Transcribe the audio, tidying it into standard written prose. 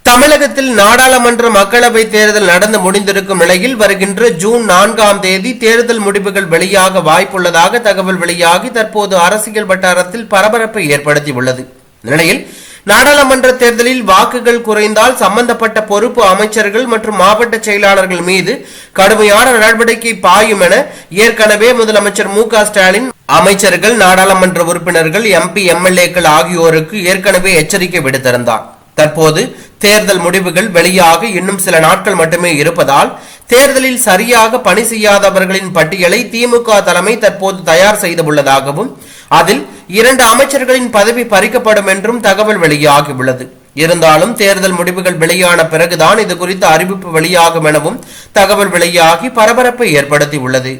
தமிழகத்தில் நாடாளுமன்ற மக்களவை தேர்தல் நடந்து முடிந்திருக்கும் நிலையில் வருகின்ற ஜூன் 4ஆம் தேதி தேர்தல் முடிவுகள் வெளியாக வாய்ப்புள்ளதாக தகவல் வெளியாகி தற்போது அரசியல் வட்டாரத்தில் பரபரப்பை ஏற்படுத்தியுள்ளது. நிலையில் நாடாளுமன்ற தேர்தலில் வாக்குகள் குறைந்தால் சம்பந்தப்பட்ட பொறுப்பு அமைச்சர்கள் மற்றும் மாவட்ட செயலாளர்கள் மீது கடுமையான நடவடிக்கை பாயும் என ஏற்கனவே முதலமைச்சர் மு.க.ஸ்டாலின் அமைச்சர்கள், நாடாளுமன்ற உறுப்பினர்கள், எம்பி, எம்எல்ஏக்கள் ஆகியோருக்கு ஏற்கனவே எச்சரிக்கை விடுத்திருந்தார். தற்போது தேர்தல் முடிவுகள் வெளியாக இன்னும் சில நாட்கள் மட்டுமே இருப்பதால் தேர்தலில் சரியாக பணி செய்யாதவர்களின் பட்டியலை திமுக தலைமை தற்போது தயார் செய்துள்ளதாகவும் அதில் 2 அமைச்சர்களின் பதவி பறிக்கப்படும் என்றும் தகவல் வெளியாகியுள்ளது. இருந்தாலும் தேர்தல் முடிவுகள் வெளியான பிறகுதான் இது குறித்த அறிவிப்பு வெளியாகும் எனவும் தகவல் வெளியாகி பரபரப்பை ஏற்படுத்தியுள்ளது.